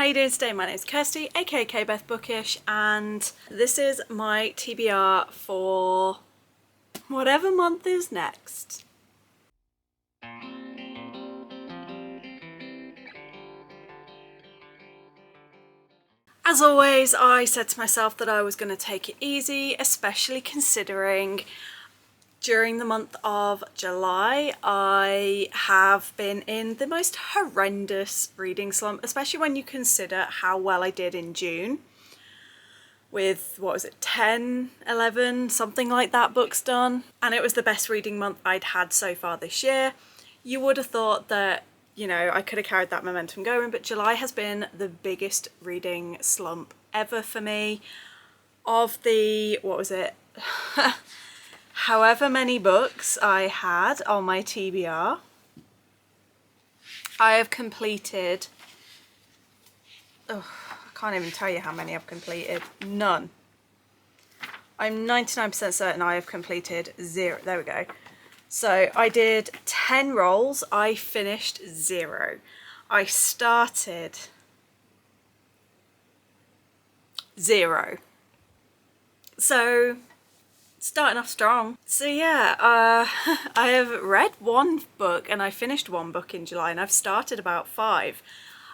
how you doing today? My name is Kirsty, aka Beth Bookish, and this is my TBR for whatever month is next. As always, I said to myself that I was going to take it easy, especially considering during the month of July, I have been in the most horrendous reading slump, especially when you consider how well I did in June with, what was it, 10, 11, something like that books done. And it was the best reading month I'd had so far this year. You would have thought that, you know, I could have carried that momentum going, but July has been the biggest reading slump ever for me. Of the, what was it? However many books I had on my TBR, I have completed, I can't even tell you how many I've completed, none. I'm 99% certain I have completed 0, there we go. So I did 10 rolls, I finished 0. I started 0. So starting off strong. So yeah, I have read 1 book and I finished 1 book in July, and I've started about 5.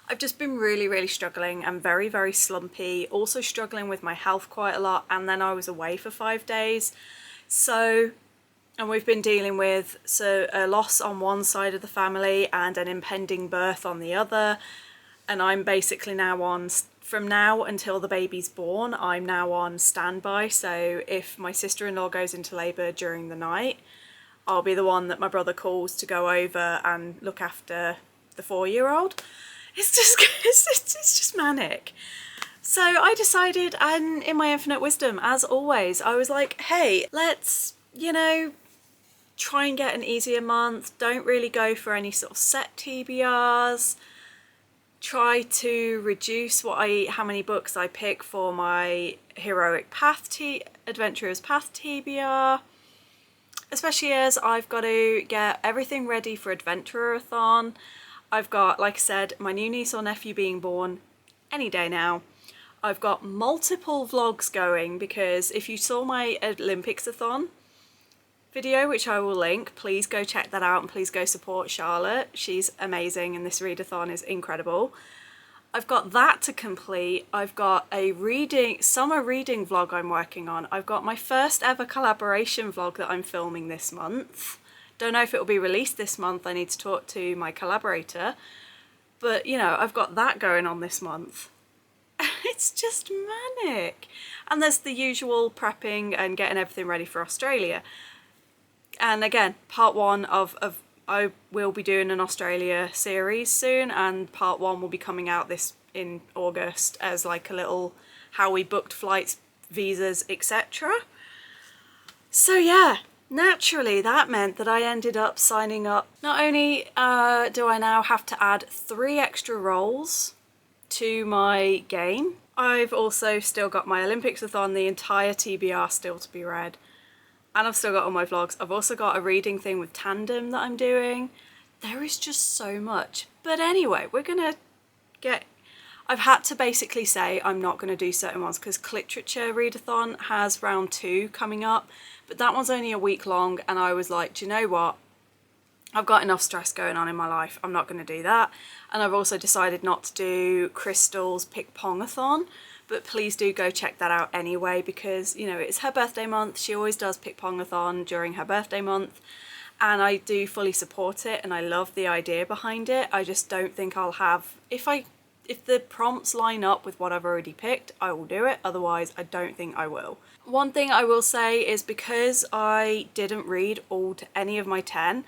I've just been really struggling and very slumpy, also struggling with my health quite a lot, and then I was away for 5 days. So, and we've been dealing with a loss on one side of the family and an impending birth on the other, and I'm basically now on, from now until the baby's born, I'm now on standby. So if my sister-in-law goes into labour during the night, I'll be the one that my brother calls to go over and look after the 4-year-old. It's just manic. So I decided, and in my infinite wisdom, as always, I was like, hey, let's, you know, try and get an easier month. Don't really go for any sort of set TBRs. Try to reduce how many books I pick for my Heroic Path Adventurer's Path TBR, especially as I've got to get everything ready for Adventurer-a-thon. I've got, like I said, my new niece or nephew being born any day now. I've got multiple vlogs going, because if you saw my Olympics-a-thon video, which I will link, please go check that out and please go support Charlotte. She's amazing and this readathon is incredible. I've got that to complete. I've got a summer reading vlog I'm working on. I've got my first ever collaboration vlog that I'm filming this month. Don't know if it will be released this month. I need to talk to my collaborator, but you know, I've got that going on this month. It's just manic. And there's the usual prepping and getting everything ready for Australia. And again, part 1 of I will be doing an Australia series soon, and part 1 will be coming out in August as like a little how we booked flights, visas, etc. So yeah, naturally that meant that I ended up signing up. Not only do I now have to add 3 extra roles to my game, I've also still got my Olympics-a-thon, the entire TBR still to be read. And I've still got all my vlogs. I've also got a reading thing with Tandem that I'm doing. There is just so much. But anyway, we're gonna I've had to basically say I'm not gonna do certain ones, because Cliterature Readathon has round 2 coming up, but that one's only a week long, and I was like, do you know what? I've got enough stress going on in my life. I'm not gonna do that. And I've also decided not to do Crystal's Pick Pong-a-thon. But please do go check that out anyway, because, you know, it's her birthday month. She always does Pick Pong-a-thon during her birthday month, and I do fully support it and I love the idea behind it. I just don't think I'll have, if the prompts line up with what I've already picked, I will do it. Otherwise, I don't think I will. One thing I will say is, because I didn't read any of my 10,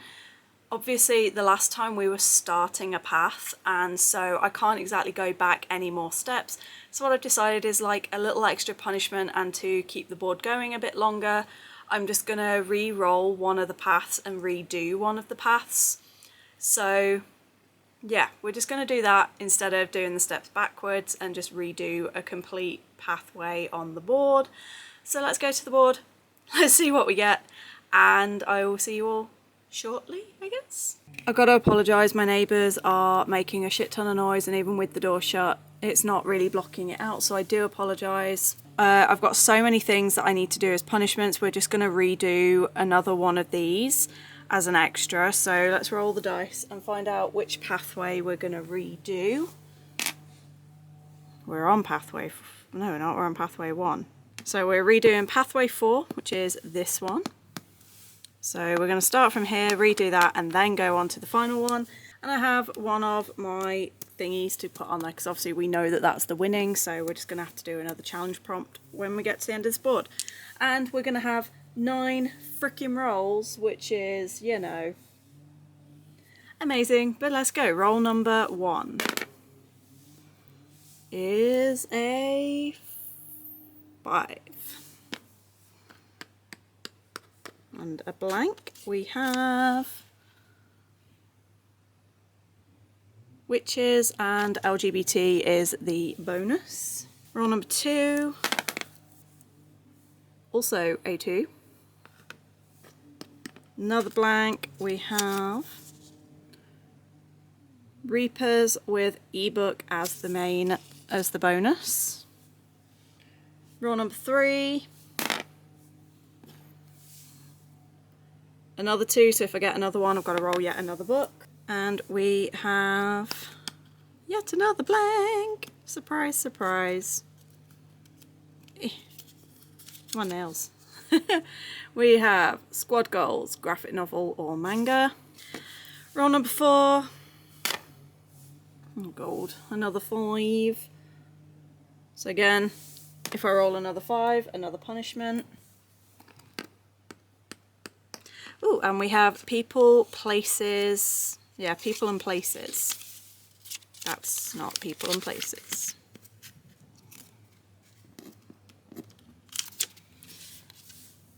obviously the last time we were starting a path, and so I can't exactly go back any more steps. So what I've decided is, like a little extra punishment and to keep the board going a bit longer, I'm just gonna re-roll one of the paths and redo one of the paths. So yeah, we're just gonna do that instead of doing the steps backwards, and just redo a complete pathway on the board. So let's go to the board, let's see what we get, and I will see you all shortly, I guess. I've got to apologise, my neighbours are making a shit ton of noise, and even with the door shut, it's not really blocking it out, so I do apologise. I've got so many things that I need to do as punishments. We're just going to redo another one of these as an extra, so let's roll the dice and find out which pathway we're going to redo. We're on pathway, no we're not, we're on pathway 1. So we're redoing pathway 4, which is this one. So we're going to start from here, redo that, and then go on to the final one. And I have one of my thingies to put on there, because obviously we know that that's the winning, so we're just going to have to do another challenge prompt when we get to the end of this board. And we're going to have 9 freaking rolls, which is, you know, amazing. But let's go. Roll number 1 is a 5. And a blank. We have witches, and LGBT is the bonus. Roll number 2, also a 2. Another blank. We have Reapers with ebook as the bonus. Roll number 3. Another 2, so if I get another one, I've got to roll yet another book. And we have yet another blank. Surprise, surprise. Come on, nails. We have Squad Goals, graphic novel or manga. Roll number 4. Oh, gold. Another 5. So again, if I roll another 5, another punishment. Ooh, and we have people, places. Yeah, people and places. That's not people and places.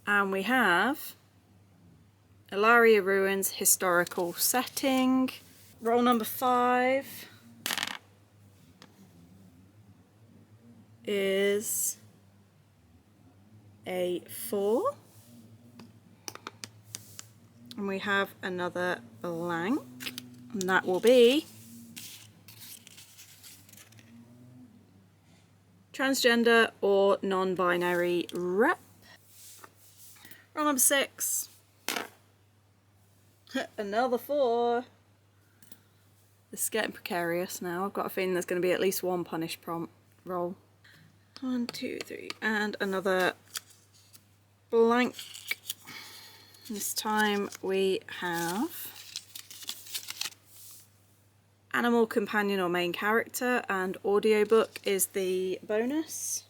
And we have Ilaria Ruins historical setting. Roll number 5 is a 4. And we have another blank, and that will be transgender or non-binary rep. Roll number 6. Another 4. This is getting precarious now. I've got a feeling there's going to be at least one punish prompt roll. 1, 2, 3, and another blank. This time we have animal companion or main character, and audiobook is the bonus.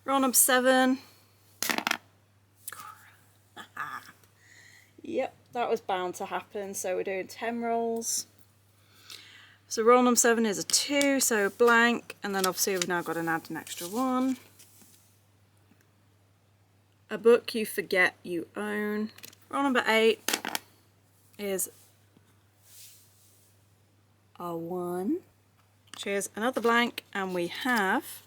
Roll number 7. Yep, that was bound to happen, so we're doing 10 rolls. So roll number 7 is a 2, so blank, and then obviously we've now got to add an extra 1. A book you forget you own. Roll number 8 is a 1, which is another blank, and we have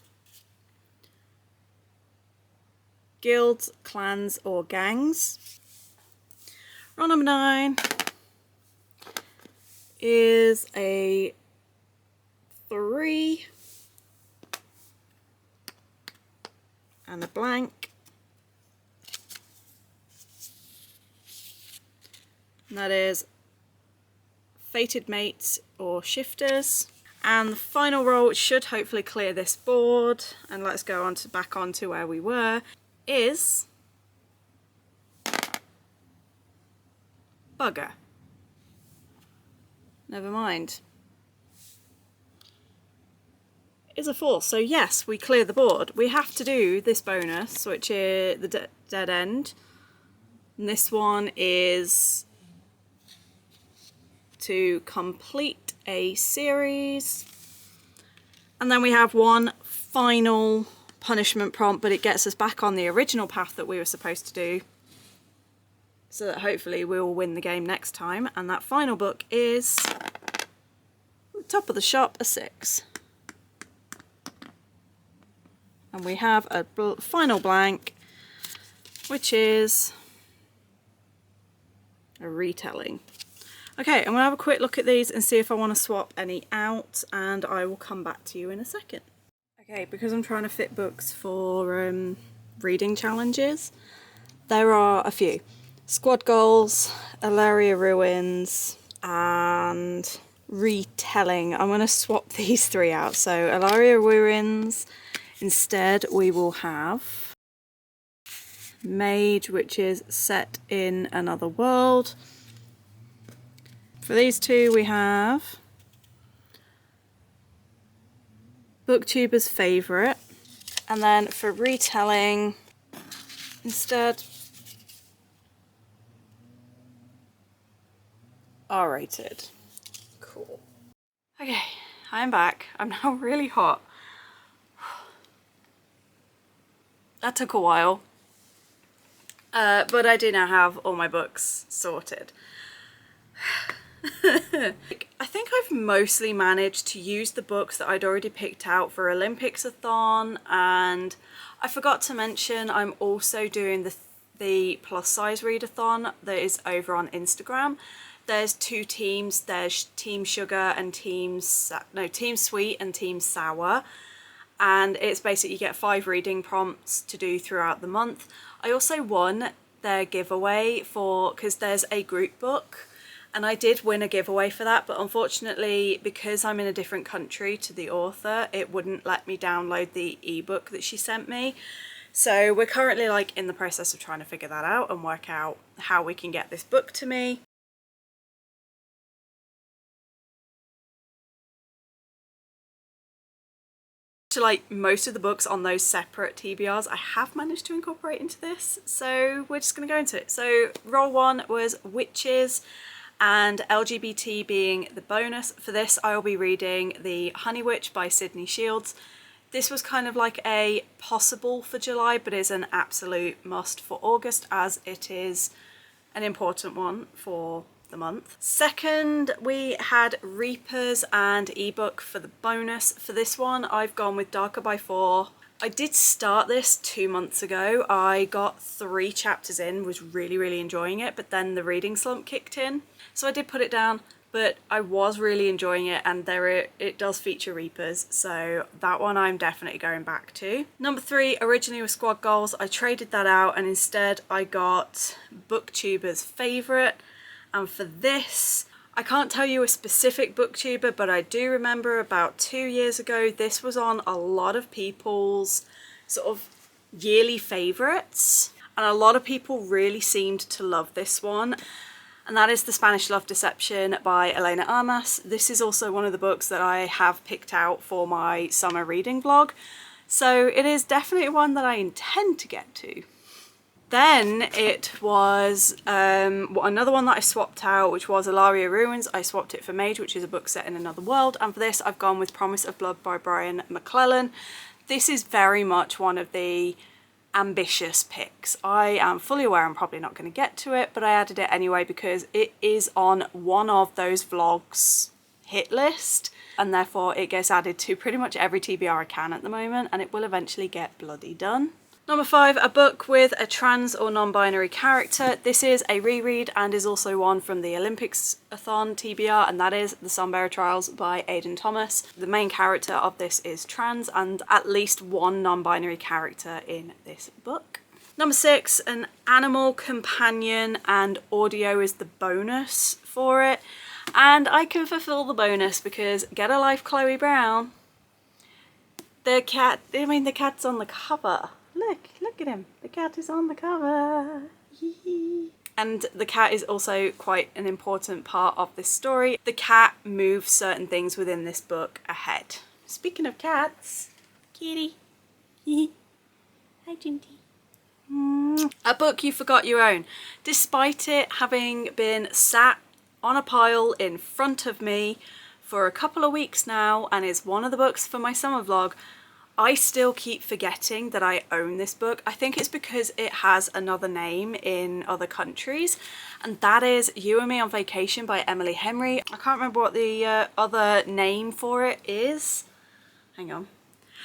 guilds, clans or gangs. Roll number 9 is a 3 and a blank, and that is fated mates or shifters. And the final roll, which should hopefully clear this board, and let's go on to back on to where we were, is bugger. Never mind. Is a 4. So yes, we clear the board. We have to do this bonus, which is the dead end. And this one is to complete a series. And then we have one final punishment prompt, but it gets us back on the original path that we were supposed to do, so that hopefully we'll win the game next time. And that final book is top of the shop, a 6. And we have a final blank, which is a retelling. Okay, I'm gonna have a quick look at these and see if I want to swap any out, and I will come back to you in a second. Okay, because I'm trying to fit books for reading challenges, there are a few. Squad Goals, Ilaria Ruins, and Retelling. I'm going to swap these three out. So Ilaria Ruins, instead we will have Mage, which is set in another world. For these two we have Booktuber's Favourite, and then for Retelling instead R-rated. Cool. Okay, I'm back. I'm now really hot. That took a while. But I do now have all my books sorted. I think I've mostly managed to use the books that I'd already picked out for Olympics-a-thon, and I forgot to mention I'm also doing the plus size readathon that is over on Instagram. There's two teams, there's Team Sugar and Team Sweet and Team Sour, and it's basically you get 5 reading prompts to do throughout the month. I also won their giveaway because there's a group book, and I did win a giveaway for that, but unfortunately because I'm in a different country to the author, it wouldn't let me download the ebook that she sent me. So we're currently like in the process of trying to figure that out and work out how we can get this book to me. Like most of the books on those separate TBRs I have managed to incorporate into this, so we're just going to go into it. So roll 1 was Witches, and LGBT being the bonus. For this I will be reading The Honey Witch by Sydney Shields. This was kind of like a possible for July, but is an absolute must for August, as it is an important one for the month. Second, we had Reapers and ebook for the bonus. For this one I've gone with Darker by 4. I did start this 2 months ago. I got 3 chapters in, was really enjoying it, but then the reading slump kicked in, so I did put it down, but I was really enjoying it, and it does feature Reapers, so that one I'm definitely going back to. Number 3 originally was Squad Goals. I traded that out and instead I got Booktuber's Favourite. And for this, I can't tell you a specific booktuber, but I do remember about 2 years ago, this was on a lot of people's sort of yearly favourites. And a lot of people really seemed to love this one. And that is The Spanish Love Deception by Elena Armas. This is also one of the books that I have picked out for my summer reading vlog. So it is definitely one that I intend to get to. Then it was another one that I swapped out, which was Ilaria Ruins. I swapped it for Mage, which is a book set in another world. And for this, I've gone with Promise of Blood by Brian McClellan. This is very much one of the ambitious picks. I am fully aware I'm probably not going to get to it, but I added it anyway because it is on one of those vlogs hit list, and therefore it gets added to pretty much every TBR I can at the moment, and it will eventually get bloody done. Number 5, a book with a trans or non-binary character. This is a reread and is also one from the Olympics-a-thon TBR, and that is The Sunbearer Trials by Aidan Thomas. The main character of this is trans, and at least one non-binary character in this book. Number 6, an animal companion, and audio is the bonus for it. And I can fulfill the bonus because Get a Life, Chloe Brown. The cat's on the cover. Look at him. The cat is on the cover. And the cat is also quite an important part of this story. The cat moves certain things within this book ahead. Speaking of cats, kitty. Hi, Jinty. A book you forgot you own. Despite it having been sat on a pile in front of me for a couple of weeks now and is one of the books for my summer vlog, I still keep forgetting that I own this book. I think it's because it has another name in other countries, and that is You and Me on Vacation by Emily Henry. I can't remember what the other name for it is. Hang on.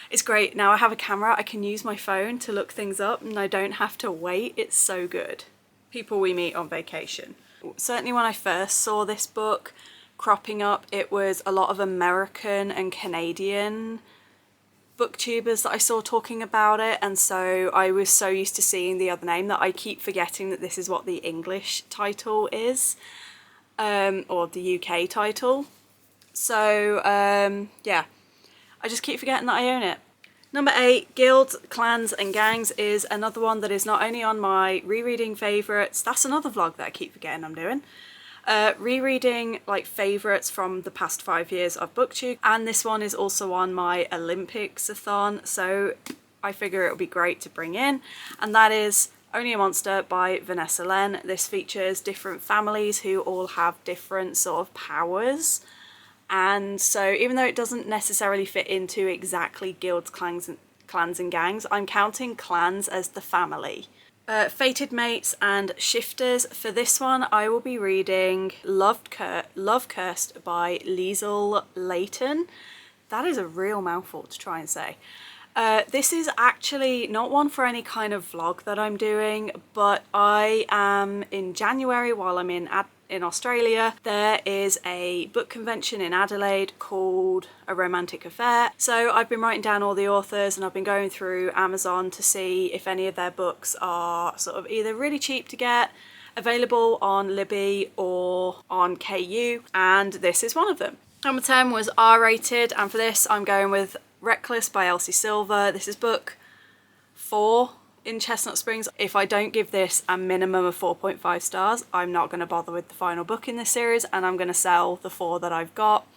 It's great. Now I have a camera, I can use my phone to look things up and I don't have to wait. It's so good. People we meet on vacation. Certainly when I first saw this book cropping up, it was a lot of American and Canadian booktubers that I saw talking about it, and so I was so used to seeing the other name that I keep forgetting that this is what the English title is, or the UK title. So yeah, I just keep forgetting that I own it. Number 8, Guilds, Clans and Gangs is another one that is not only on my rereading favourites, that's another vlog that I keep forgetting I'm doing. Rereading like favourites from the past 5 years of booktube, and this one is also on my Olympics-a-thon, so I figure it would be great to bring in, and that is Only a Monster by Vanessa Len. This features different families who all have different sort of powers, and so even though it doesn't necessarily fit into exactly guilds, clans and gangs, I'm counting clans as the family. Fated Mates and Shifters. For this one I will be reading Love Cursed by Liesl Layton. That is a real mouthful to try and say. This is actually not one for any kind of vlog that I'm doing, but I am in January while I'm in Australia. There is a book convention in Adelaide called A Romantic Affair. So I've been writing down all the authors and I've been going through Amazon to see if any of their books are sort of either really cheap to get, available on Libby or on KU, and this is one of them. Number 10 was R-rated, and for this I'm going with Reckless by Elsie Silver. This is book 4 in Chestnut Springs. If I don't give this a minimum of 4.5 stars, I'm not going to bother with the final book in this series, and I'm going to sell the 4 that I've got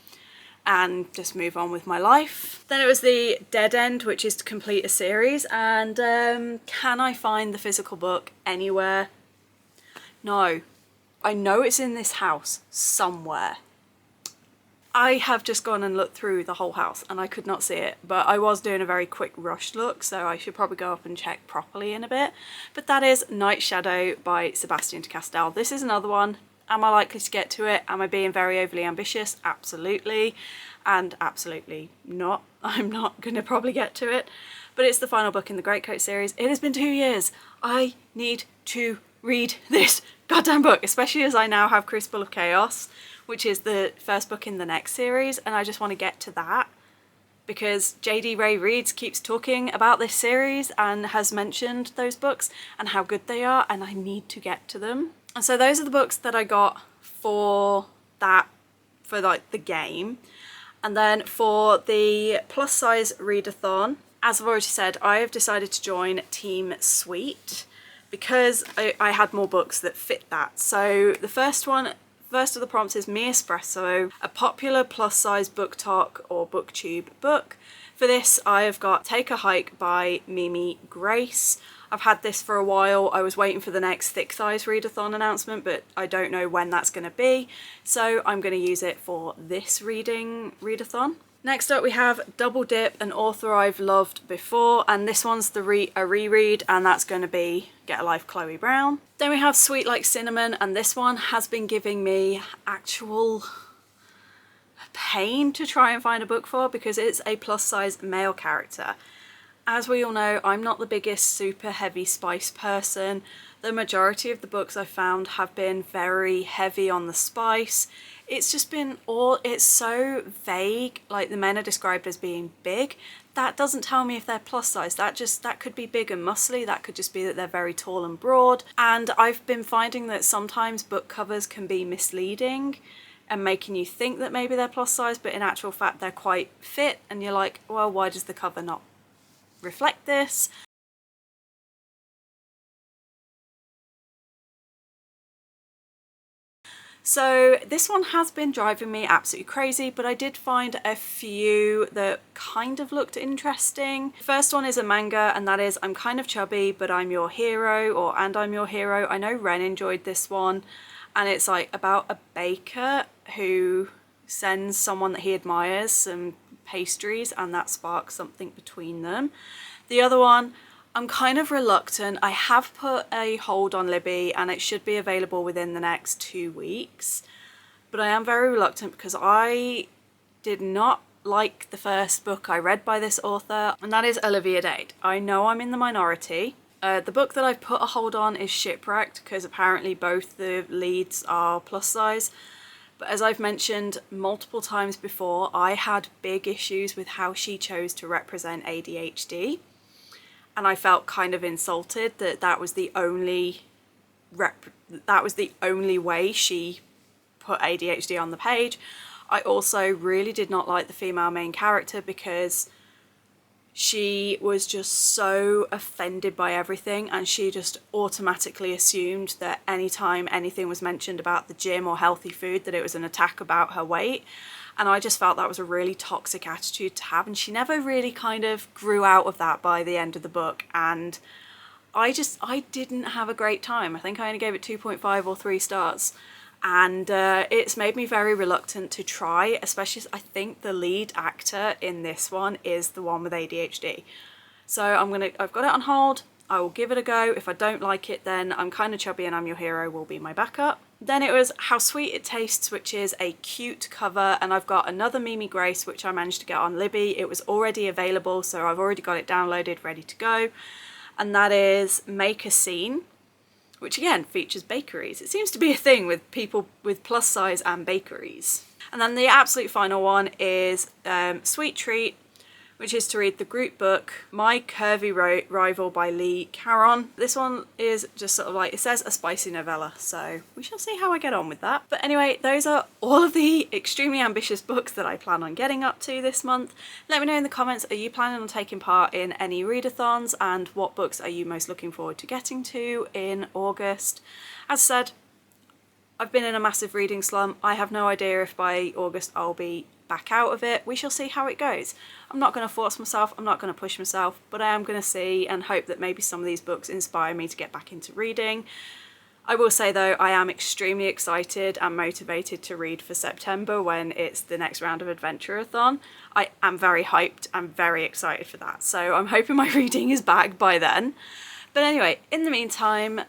and just move on with my life. Then it was The Dead End, which is to complete a series, and can I find the physical book anywhere? No. I know it's in this house somewhere. I have just gone and looked through the whole house and I could not see it, but I was doing a very quick rush look, so I should probably go up and check properly in a bit. But that is Night Shadow by Sebastian de Castell. This is another one. Am I likely to get to it? Am I being very overly ambitious? Absolutely. And absolutely not. I'm not going to probably get to it. But it's the final book in the Greatcoat series. It has been 2 years. I need to read this goddamn book, especially as I now have Crucible of Chaos, which is the first book in the next series, and I just want to get to that because JD Ray Reads keeps talking about this series and has mentioned those books and how good they are, and I need to get to them. And so those are the books that I got for that, for like the game. And then for the plus size readathon, as I've already said, I have decided to join Team Sweet because I had more books that fit that. So the first of the prompts is Me Espresso, a popular plus-size book talk or booktube book. For this I have got Take a Hike by Mimi Grace. I've had this for a while. I was waiting for the next Thick Thighs readathon announcement, but I don't know when that's going to be, so I'm going to use it for this readathon. Next up we have Double Dip, an author I've loved before, and this one's a reread, and that's going to be Get a Life, Chloe Brown. Then we have Sweet Like Cinnamon, and this one has been giving me actual pain to try and find a book for because it's a plus size male character. As we all know, I'm not the biggest super heavy spice person. The majority of the books I've found have been very heavy on the spice. It's just been it's so vague. Like, the men are described as being big. That doesn't tell me if they're plus size. That could be big and muscly. That could just be that they're very tall and broad. And I've been finding that sometimes book covers can be misleading and making you think that maybe they're plus size, but in actual fact they're quite fit, and you're like, well, why does the cover not reflect this? So this one has been driving me absolutely crazy, but I did find a few that kind of looked interesting. The first one is a manga, and that is I'm Kind of Chubby, But I'm Your Hero, or And I'm Your Hero. I know Ren enjoyed this one, and it's like about a baker who sends someone that he admires some pastries, and that sparks something between them. The other one, I'm kind of reluctant. I have put a hold on Libby and it should be available within the next 2 weeks, but I am very reluctant because I did not like the first book I read by this author, and that is Olivia Dade. I know I'm in the minority. The book that I've put a hold on is Shipwrecked, because apparently both the leads are plus size. But as I've mentioned multiple times before, I had big issues with how she chose to represent ADHD. And I felt kind of insulted that that was the only way she put ADHD on the page. I also really did not like the female main character because she was just so offended by everything, and she just automatically assumed that anytime anything was mentioned about the gym or healthy food, that it was an attack about her weight. And I just felt that was a really toxic attitude to have, and she never really kind of grew out of that by the end of the book. And I didn't have a great time. I think I only gave it 2.5 or 3 stars. And it's made me very reluctant to try, especially as I think the lead actor in this one is the one with ADHD. So I've got it on hold. I will give it a go. If I don't like it, then I'm Kind of Chubby and I'm Your Hero will be my backup. Then it was How Sweet It Tastes, which is a cute cover, and I've got another Mimi Grace, which I managed to get on Libby. It was already available, so I've already got it downloaded, ready to go. And that is Make a Scene, which again features bakeries. It seems to be a thing with people with plus size and bakeries. And then the absolute final one is Sweet Treat, which is to read the group book My Curvy Rival by Lee Caron. This one is just sort of like, it says a spicy novella, so we shall see how I get on with that. But anyway, those are all of the extremely ambitious books that I plan on getting up to this month. Let me know in the comments, are you planning on taking part in any readathons, and what books are you most looking forward to getting to in August? As said, I've been in a massive reading slump. I have no idea if by August I'll be back out of it. We shall see how it goes. I'm not going to force myself, I'm not going to push myself, but I am going to see and hope that maybe some of these books inspire me to get back into reading. I will say though, I am extremely excited and motivated to read for September when it's the next round of Adventure-a-thon. I am very hyped, I'm very excited for that, so I'm hoping my reading is back by then. But anyway, in the meantime,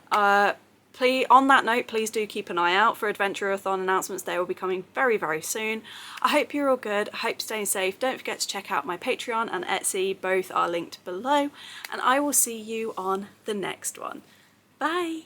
on that note, please do keep an eye out for Adventure-a-thon announcements. They will be coming very, very soon. I hope you're all good. I hope you're staying safe. Don't forget to check out my Patreon and Etsy. Both are linked below. And I will see you on the next one. Bye!